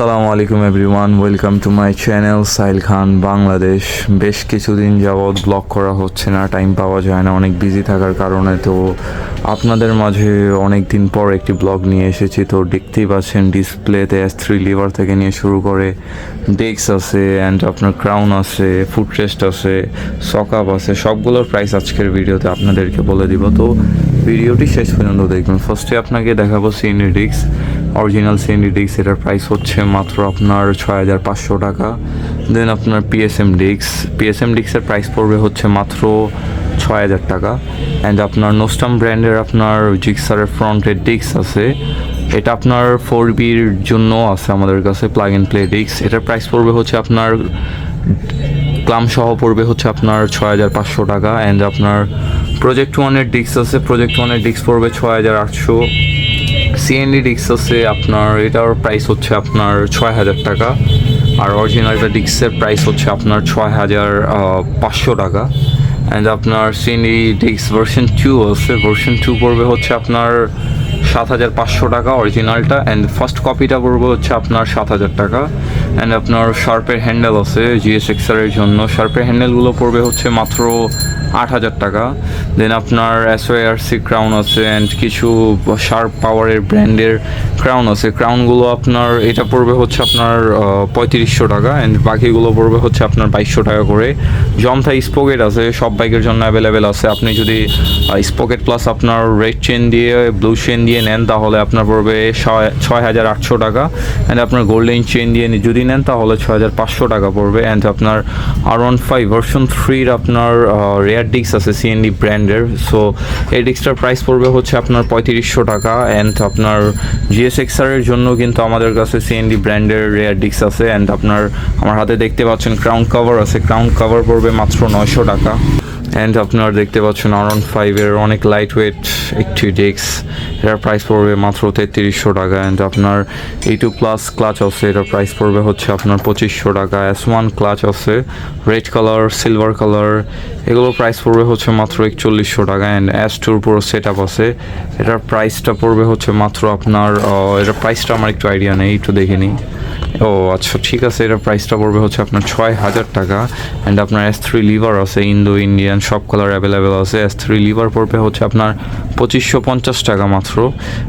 আসসালামু আলাইকুম everyone, welcome to my channel Sahil Khan Bangladesh. বেশ কিছুদিন যাবৎ ব্লগ করা হচ্ছে না, টাইম পাওয়া যায় না অনেক বিজি থাকার কারণে। তো আপনাদের মাঝে অনেক দিন পর একটি ব্লগ নিয়ে এসেছি। তো দেখতেই পাচ্ছেন ডিসপ্লেতে S3 লিভার থেকে নিয়ে শুরু করে ডেস্ক আছে অ্যান্ড আপনার ক্রাউন আছে, ফুটরেস্ট আছে, সকাপ আছে, সবগুলোর প্রাইস আজকের ভিডিওতে আপনাদেরকে বলে দিব। তো ভিডিওটি শেষ পর্যন্ত দেখবেন। ফার্স্টে আপনাকে দেখাবো CND disc, original CND disc. এটার প্রাইস হচ্ছে মাত্র আপনার 6500 টাকা। দেন আপনার পিএসএম ডিস্কের প্রাইস পড়বে হচ্ছে মাত্র 6000 টাকা। অ্যান্ড আপনার নোস্টাম ব্র্যান্ডের আপনার জিক্সারের ফ্রন্টের ডিস্ক আছে, এটা আপনার 4B'র জন্য আছে আমাদের কাছে, প্লাগ অ্যান্ড প্লে ডিস্ক। এটার প্রাইস পড়বে হচ্ছে আপনার ক্লাম সহ পড়বে হচ্ছে আপনার 6500 টাকা। অ্যান্ড আপনার প্রজেক্ট ওয়ানের ডিস্ক আছে, প্রজেক্ট ওয়ানের ডিস্ক পড়বে 6800। সিএনডি ডিস্ক আছে আপনার, এটার প্রাইস হচ্ছে আপনার 6000 টাকা। আর অরিজিনালটা ডিস্কের প্রাইস হচ্ছে আপনার 6500 টাকা। অ্যান্ড আপনার সিএনডি ডিস্ক ভার্সন 2 আছে, ভার্সন 2 পড়বে হচ্ছে আপনার 7500 টাকা অরিজিনালটা। অ্যান্ড ফার্স্ট কপিটা পড়বে হচ্ছে আপনার 7000 টাকা। অ্যান্ড আপনার শার্পের হ্যান্ডেল আছে GSXR-এর জন্য, শার্পের হ্যান্ডেলগুলো পড়বে হচ্ছে মাত্র 8000 টাকা। দেন আপনার SOARC ক্রাউন আছে অ্যান্ড কিছু শার্প পাওয়ারের ব্র্যান্ডের ক্রাউন আছে, ক্রাউনগুলো আপনার এটা পড়বে হচ্ছে আপনার 3500 টাকা। অ্যান্ড বাকিগুলো পড়বে হচ্ছে আপনার 2200 টাকা করে। জমথা স্পকেট আছে, সব বাইকের জন্য অ্যাভেলেবেল আছে। আপনি যদি স্পকেট প্লাস আপনার রেড চেন দিয়ে ব্লু চেন দিয়ে নেন তাহলে আপনার পড়বে 6800 টাকা। অ্যান্ড আপনার গোল্ডেন চেন দিয়ে যদি নেন তাহলে 6500 টাকা পড়বে। অ্যান্ড আপনার R15 ভার্সন 3 আপনার রেয়ার ডিস্ক আছে সিএনডি ব্র্যান্ডের, সো এই ডিস্কটার প্রাইস পড়বে হচ্ছে আপনার 3500 টাকা। অ্যান্ড আপনার GSXR-এর জন্য কিন্তু আমাদের কাছে সিএনডি ব্র্যান্ডের রেয়ার ডিস্ক আছে। অ্যান্ড আপনার আমার হাতে দেখতে পাচ্ছেন ক্রাউন কভার আছে, ক্রাউন কভার পড়বে মাত্র 900 টাকা। অ্যান্ড আপনার দেখতে পাচ্ছেন R15-এর অনেক লাইট ওয়েট একটি ডিস্ক, এটার প্রাইস পড়বে মাত্র 3300 টাকা। অ্যান্ড আপনার A2 প্লাস ক্লাচ আছে, এটার প্রাইস পড়বে হচ্ছে আপনার 2500 টাকা। S1 ক্লাচ আছে রেড কালার, সিলভার কালার, এগুলোর প্রাইস পড়বে হচ্ছে মাত্র 4100 টাকা। অ্যান্ড S2 পুরো সেট আপ আছে, এটার প্রাইসটা পড়বে হচ্ছে মাত্র আপনার এটার প্রাইসটা আমার একটু আইডিয়া নেই, একটু দেখে নিই। ও আচ্ছা, ঠিক আছে, এটার প্রাইসটা পড়বে হচ্ছে আপনার 6000 টাকা। অ্যান্ড আপনার S3 লিভার আছে, ইন্ডিয়ান সব কালার অ্যাভেলেবেল আছে। S3 লিভার পড়বে হচ্ছে আপনার 2550 টাকা মাত্র।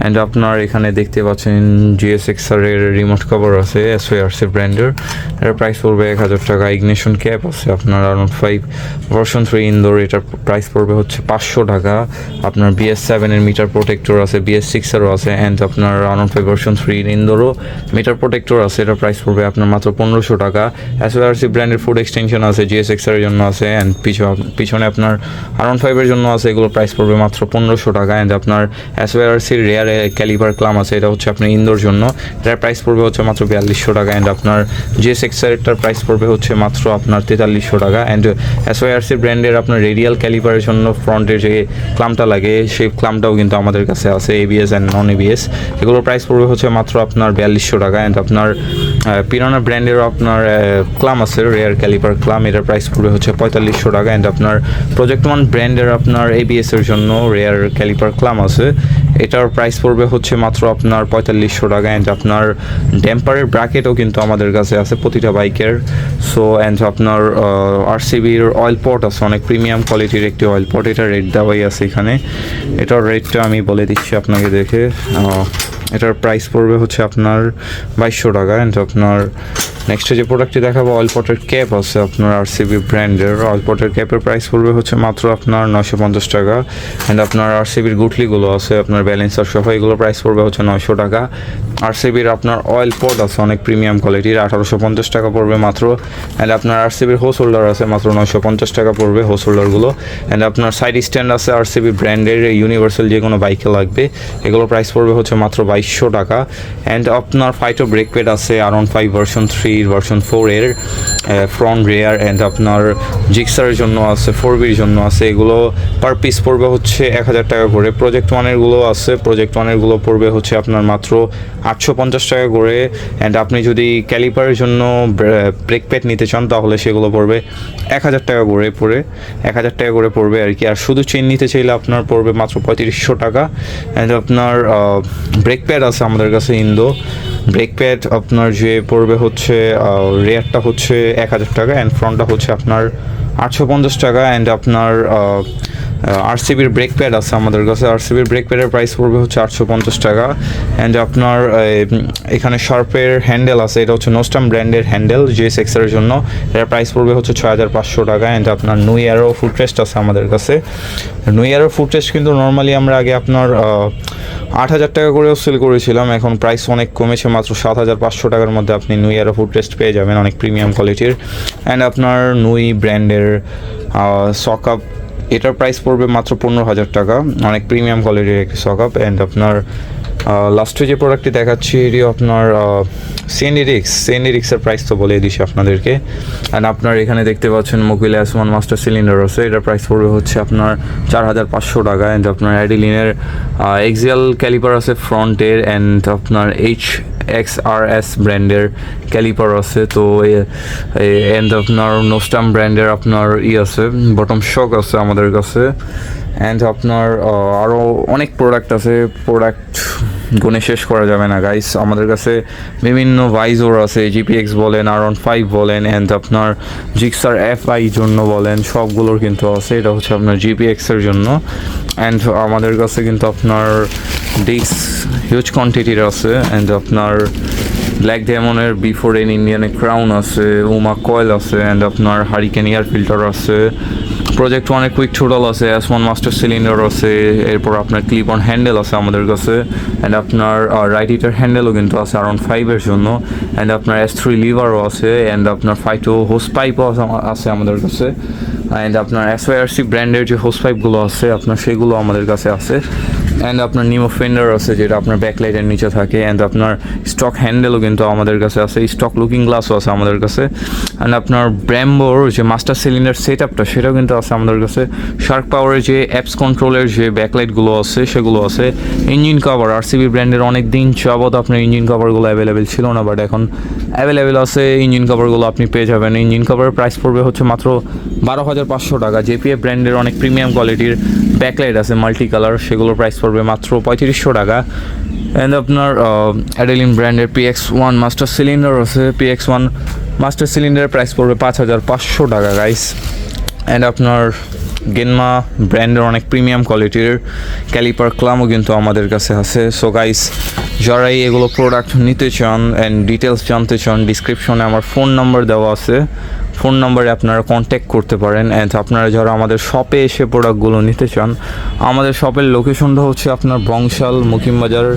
অ্যান্ড আপনার এখানে দেখতে পাচ্ছেন GSXR-এর রিমোট কভার আছে SOARC ব্র্যান্ডের, এটার প্রাইস পড়বে 1000 টাকা। ইগনিশন ক্যাপ আছে আপনার R15 ভার্সন 3 ইনডোর, এটার প্রাইস পড়বে হচ্ছে 500 টাকা। আপনার BS7-এর মিটার প্রোটেক্টর আছে, BS6-এরও আছে। অ্যান্ড আপনার R15 ভার্সন 3 ইনডোরও মিটার প্রোটেক্টর আছে, এটার প্রাইস পড়বে আপনার মাত্র 1500 টাকা। SOARC ব্র্যান্ডের ফুড এক্সটেনশন আছে, GSXR-এর জন্য আছে। অ্যান্ড পিছনে আপনার R15-এর জন্য আছে, এগুলোর প্রাইস পড়বে মাত্র 1500 টাকা। অ্যান্ড আপনার SOARC-র রেয়ার ক্যালিপার ক্লাম আছে, এটা হচ্ছে আপনার ইনডোর জন্য, এটার প্রাইস পড়বে হচ্ছে মাত্র 4200 টাকা। অ্যান্ড আপনার GSXR-এরটার প্রাইস পড়বে হচ্ছে মাত্র আপনার 4300 টাকা। অ্যান্ড SOARC ব্র্যান্ডের আপনার রেডিয়াল ক্যালিপারের জন্য ফ্রন্টের যে ক্লামটা লাগে সেই ক্লামটাও কিন্তু আমাদের কাছে আছে, ABS অ্যান্ড নন ABS, এগুলোর প্রাইস পড়বে হচ্ছে মাত্র আপনার 4200 টাকা। অ্যান্ড আপনার পিরানা ব্র্যান্ডেরও আপনার ক্লাম আছে, রেয়ার ক্যালিপার ক্লাম, এটার প্রাইস পড়বে হচ্ছে 4500 টাকা। অ্যান্ড আপনার প্রজেক্ট ওয়ান ব্র্যান্ডের আপনার ABS-এর জন্য রেয়ার ক্যালিপার ক্লাম আছে, এটার প্রাইস পড়বে হচ্ছে মাত্র আপনার 4500 টাকা। অ্যান্ড আপনার ড্যাম্পারের ব্র্যাকেটও কিন্তু আমাদের কাছে আছে প্রতিটা বাইকের। সো অ্যান্ড আপনার RCB-র অয়েল পট আছে, অনেক প্রিমিয়াম কোয়ালিটির একটি অয়েল পট, এটা রেট দেওয়াই আছে এখানে, এটার রেটটা আমি বলে দিচ্ছি আপনাকে দেখে। এটার প্রাইস পড়বে হচ্ছে আপনার 2200 টাকা। অ্যান্ড আপনার নেক্সটে যে প্রোডাক্টটি দেখাবো অয়েল পটের ক্যাপ আছে আপনার RCB ব্র্যান্ডের, অয়েল পটের ক্যাপের প্রাইস পড়বে হচ্ছে মাত্র আপনার 950 টাকা। অ্যান্ড আপনার RCB-র গুটলিগুলো আছে আপনার ব্যালেন্সার সহ, এগুলো প্রাইস পড়বে হচ্ছে 900 টাকা। RCB-র আপনার অয়েল পট আছে অনেক প্রিমিয়াম কোয়ালিটির, 1850 টাকা পড়বে মাত্র। অ্যান্ড আপনার RCB-র হোস হোল্ডার আছে মাত্র 950 টাকা পড়বে হোস হোল্ডারগুলো। অ্যান্ড আপনার সাইড স্ট্যান্ড আছে RCB ব্র্যান্ডের, ইউনিভার্সাল যে কোনো বাইকে লাগবে, এগুলো প্রাইস পড়বে হচ্ছে মাত্র 2200 টাকা। অ্যান্ড আপনার ফাইটো ব্রেক প্যাড আছে R15 ভার্সন 3 ভার্সন 4-এর ফ্রন্ট রেয়ার। অ্যান্ড আপনার জিক্সারের জন্য আছে, 4B'র জন্য আছে, এগুলো পার পিস পড়বে হচ্ছে 1000 টাকা করে। প্রজেক্ট ওয়ানেরগুলো আছে, প্রজেক্ট ওয়ানেরগুলো পড়বে হচ্ছে আপনার মাত্র 850 টাকা করে। অ্যান্ড আপনি যদি ক্যালিপারের জন্য ব্রেক প্যাড নিতে চান তাহলে সেগুলো পড়বে 1000 টাকা করে 1000 টাকা করে পড়বে আর কি। আর শুধু চেন নিতে চাইলে আপনার পড়বে মাত্র 3500 টাকা। অ্যান্ড আপনার ব্রেক প্যাড আছে আমাদের কাছে ইন্দো ব্রেক প্যাড, আপনার যে পড়বে হচ্ছে রেয়ারটা হচ্ছে 1000 টাকা অ্যান্ড ফ্রন্টটা হচ্ছে আপনার 850 টাকা। অ্যান্ড আপনার আরসিবির ব্রেক প্যাড আছে আমাদের কাছে, আরসিবির ব্রেক প্যাডের প্রাইস পড়বে হচ্ছে 850 টাকা। অ্যান্ড আপনার এখানে শার্পের হ্যান্ডেল আছে, এটা হচ্ছে নোস্টাম ব্র্যান্ডের হ্যান্ডেল GS6 এর জন্য, এটার প্রাইস পড়বে হচ্ছে 6500 টাকা। অ্যান্ড আপনার নুই অ্যারো ফুট রেস্ট আছে আমাদের কাছে। নুই অ্যারো ফুট রেস্ট কিন্তু নর্মালি আমরা আগে আপনার 8000 টাকা করেও সেল করেছিলাম, এখন প্রাইস অনেক কমেছে, মাত্র 7500 টাকার মধ্যে আপনি নুই অ্যারো ফুট রেস্ট পেয়ে যাবেন, অনেক প্রিমিয়াম কোয়ালিটির। অ্যান্ড আপনার নুই ব্র্যান্ডের সকাপ, এটার প্রাইস পড়বে মাত্র 15000 টাকা, অনেক প্রিমিয়াম কোয়ালিটির একটি সকাপ। অ্যান্ড আপনার লাস্টে যে প্রোডাক্টটি দেখাচ্ছি এটি আপনার সিএনডি-রিক্সের প্রাইস তো বলে দিচ্ছি আপনাদেরকে। অ্যান্ড আপনার এখানে দেখতে পাচ্ছেন মোবিল S1 মাস্টার সিলিন্ডার আছে, এটার প্রাইস পড়বে হচ্ছে আপনার 4500 টাকা। অ্যান্ড আপনার অ্যাডিলিনের এক্সিয়াল ক্যালিপার আছে ফ্রন্টের, অ্যান্ড আপনার HXRS ব্র্যান্ডের ক্যালিপার আছে। তো অ্যান্ড আপনার নোস্টাম ব্র্যান্ডের আপনার আছে বটম শক আছে আমাদের কাছে। অ্যান্ড আপনার আরও অনেক প্রোডাক্ট আছে, প্রোডাক্ট গুণে শেষ করা যাবে না গাইস। আমাদের কাছে বিভিন্ন ভাইজোর আছে, GPX বলেন, R15 বলেন, অ্যান্ড আপনার জিক্সার FI জন্য বলেন, সবগুলোর কিন্তু আছে। এটা হচ্ছে আপনার GPX এর জন্য। অ্যান্ড আমাদের কাছে কিন্তু আপনার ডিস্ক হিউজ কোয়ান্টিটির আছে। অ্যান্ড আপনার ব্ল্যাক ডায়মন্ডের বিফোর এন ইন্ডিয়ানের ক্রাউন আছে, উমা কয়েল আছে, অ্যান্ড আপনার হারিকেন এয়ার ফিল্টার আছে, প্রজেক্ট ওয়ানের কুইক টোটাল আছে, S1 মাস্টার সিলিন্ডার আছে, এরপর আপনার ক্লিপ অন হ্যান্ডেল আছে আমাদের কাছে। অ্যান্ড আপনার রাইট হিটার হ্যান্ডেলও কিন্তু আছে R15 এর জন্য। অ্যান্ড আপনার S3 লিভারও আছে। অ্যান্ড আপনার 5 হোস পাইপও আছে আমাদের কাছে। অ্যান্ড আপনার SYRC ব্র্যান্ডের যে হোস পাইপগুলো আছে আপনার সেগুলো আমাদের কাছে আছে। অ্যান্ড আপনার নিমো ফেন্ডার আছে যেটা আপনার ব্যাকলাইটের নিচে থাকে। অ্যান্ড আপনার স্টক হ্যান্ডেলও কিন্তু আমাদের কাছে আছে, স্টক লুকিং গ্লাসও আছে আমাদের কাছে। অ্যান্ড আপনার ব্র্যাম্বোর যে মাস্টার সিলিন্ডার সেট আপটা সেটাও কিন্তু আছে আমাদের কাছে। শার্ক পাওয়ারের যে অ্যাপস কন্ট্রোলের যে ব্যাকলাইটগুলো আছে সেগুলো আছে। ইঞ্জিন কভার RCB ব্র্যান্ডের অনেক দিন যাবত আপনার ইঞ্জিন কভারগুলো অ্যাভেলেবেল ছিল না, বাট এখন অ্যাভেলেবেল আছে ইঞ্জিন কভারগুলো আপনি পেয়ে যাবেন। ইঞ্জিন কভারের প্রাইস পড়বে হচ্ছে মাত্র 12500 টাকা। JPF ব্র্যান্ডের অনেক প্রিমিয়াম কোয়ালিটির ব্যাকলাইট আছে মাল্টি কালার, সেগুলোর প্রাইস পড়বে মাত্র 3500 টাকা। অ্যান্ড আপনার অ্যাডেলিন ব্র্যান্ডের PX1 মাস্টার সিলিন্ডার আছে, PX1 মাস্টার সিলিন্ডারের প্রাইস পড়বে 5500 টাকা গাইস। অ্যান্ড আপনার গেনমা ব্র্যান্ডের অনেক প্রিমিয়াম কোয়ালিটির ক্যালিপার ক্লামও কিন্তু আমাদের কাছে আছে। সো গাইস, যারাই এগুলো প্রোডাক্ট নিতে চান অ্যান্ড ডিটেলস জানতে চান, ডিসক্রিপশনে আমার ফোন নাম্বার দেওয়া আছে, ফোন নাম্বারে আপনারা কন্ট্যাক্ট করতে পারেন। অ্যান্ড আপনারা যারা আমাদের শপে এসে প্রোডাক্টগুলো নিতে চান, আমাদের শপের লোকেশনটা হচ্ছে আপনার বংশাল মুকিমবাজার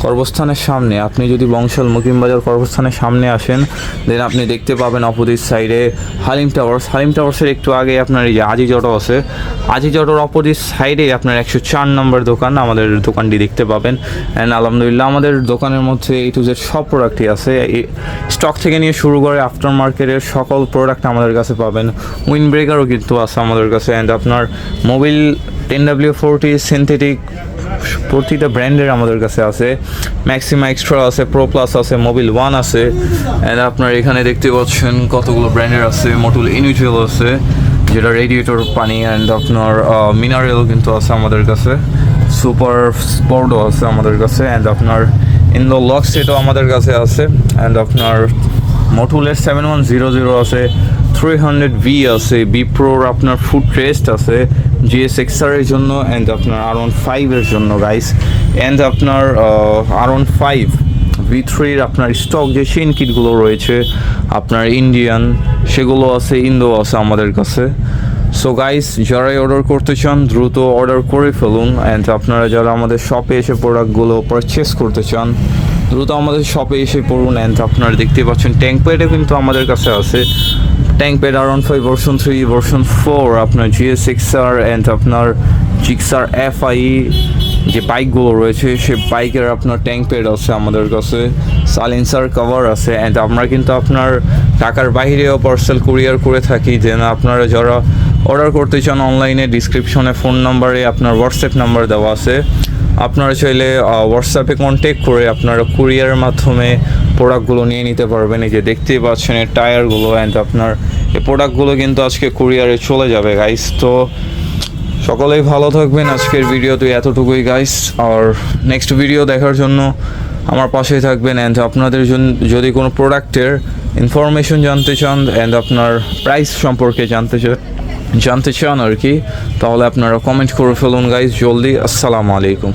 কর্মস্থানের সামনে। আপনি যদি বংশাল মুকিমবাজার কর্মস্থানের সামনে আসেন, দেন আপনি দেখতে পাবেন অপোজিট সাইডে হালিম টাওয়ার্স। হালিম টাওয়ার্সের একটু আগে আপনার এই যে আজিজ অটো আছে, আজিজ অটোর অপোজিট সাইডে আপনার 104 নম্বর দোকান, আমাদের দোকানটি দেখতে পাবেন। অ্যান্ড আলহামদুলিল্লাহ আমাদের দোকানের মধ্যে A to Z সব প্রোডাক্টই আছে, স্টক থেকে নিয়ে শুরু করে আফটার মার্কেটের সকল প্রোডাক্ট আমাদের কাছে পাবেন। উইন্ড ব্রেকারও কিন্তু আছে আমাদের কাছে। অ্যান্ড আপনার মোবিল 10W40 সিনথেটিক প্রতিটা ব্র্যান্ডের আমাদের কাছে আছে। ম্যাক্সিমা এক্সট্রা আছে, প্রো প্লাস আছে, মোবিল 1 আছে। অ্যান্ড আপনার এখানে দেখতে পাচ্ছেন কতগুলো ব্র্যান্ডের আছে। মোটুল ইনিজুয়াল আছে যেটা রেডিয়েটর পানি। অ্যান্ড আপনার মিনারেল কিন্তু আছে আমাদের কাছে, সুপার স্পোর্টও আছে আমাদের কাছে। অ্যান্ড আপনার ইনডোর লক সেটও আমাদের কাছে আছে। অ্যান্ড আপনার মোটুলের 7100 আছে, 300V আছে, বি প্রোর আপনার ফুট রেস্ট আছে GS6R এর জন্য। অ্যান্ড আপনার R15 এর জন্য গাইস। অ্যান্ড আপনার R15 V3 আপনার স্টক যে চেইন কিটগুলো রয়েছে আপনার ইন্ডিয়ান, সেগুলো আছে, ইন্দো আছে আমাদের কাছে। সো গাইস, যারাই অর্ডার করতে চান দ্রুত অর্ডার করে ফেলুন। অ্যান্ড আপনারা যারা আমাদের শপে এসে প্রোডাক্টগুলো পারচেস করতে চান দ্রুত আমাদের শপে এসে পড়ুন। অ্যান্ড আপনারা দেখতে পাচ্ছেন ট্যাঙ্ক প্যাডও কিন্তু আমাদের কাছে আছে। Tank pad R15 version 3, version 4, আপনার GS6R অ্যান্ড আপনার জিক্সার FI যে বাইকগুলো রয়েছে সে বাইকের আপনার ট্যাঙ্ক প্যাড আছে আমাদের কাছে, সাইলেন্সার কভার আছে। অ্যান্ড আমরা কিন্তু আপনার ঢাকার বাইরেও পার্সেল কুরিয়ার করে থাকি। যেন আপনারা যারা অর্ডার করতে চান অনলাইনে ডিসক্রিপশনে ফোন নাম্বারে আপনার হোয়াটসঅ্যাপ নাম্বার দেওয়া আছে, আপনারা চাইলে হোয়াটসঅ্যাপে কন্ট্যাক্ট করে আপনারা কুরিয়ারের মাধ্যমে প্রোডাক্টগুলো নিয়ে নিতে পারবেন। এই যে দেখতেই পাচ্ছেন এই টায়ারগুলো, অ্যান্ড আপনার এই প্রোডাক্টগুলো কিন্তু আজকে কুরিয়ারে চলে যাবে গাইস। তো সকলেই ভালো থাকবেন, আজকের ভিডিওতে এতটুকুই গাইস। আর নেক্সট ভিডিও দেখার জন্য আমার পাশেই থাকবেন, অ্যান্ড আপনাদের যদি কোনো প্রোডাক্টের ইনফরমেশন জানতে চান অ্যান্ড আপনার প্রাইস সম্পর্কে জানতে চান আর কি, তাহলে আপনারা কমেন্ট করে ফেলুন গাইস জলদি। আসসালামু আলাইকুম।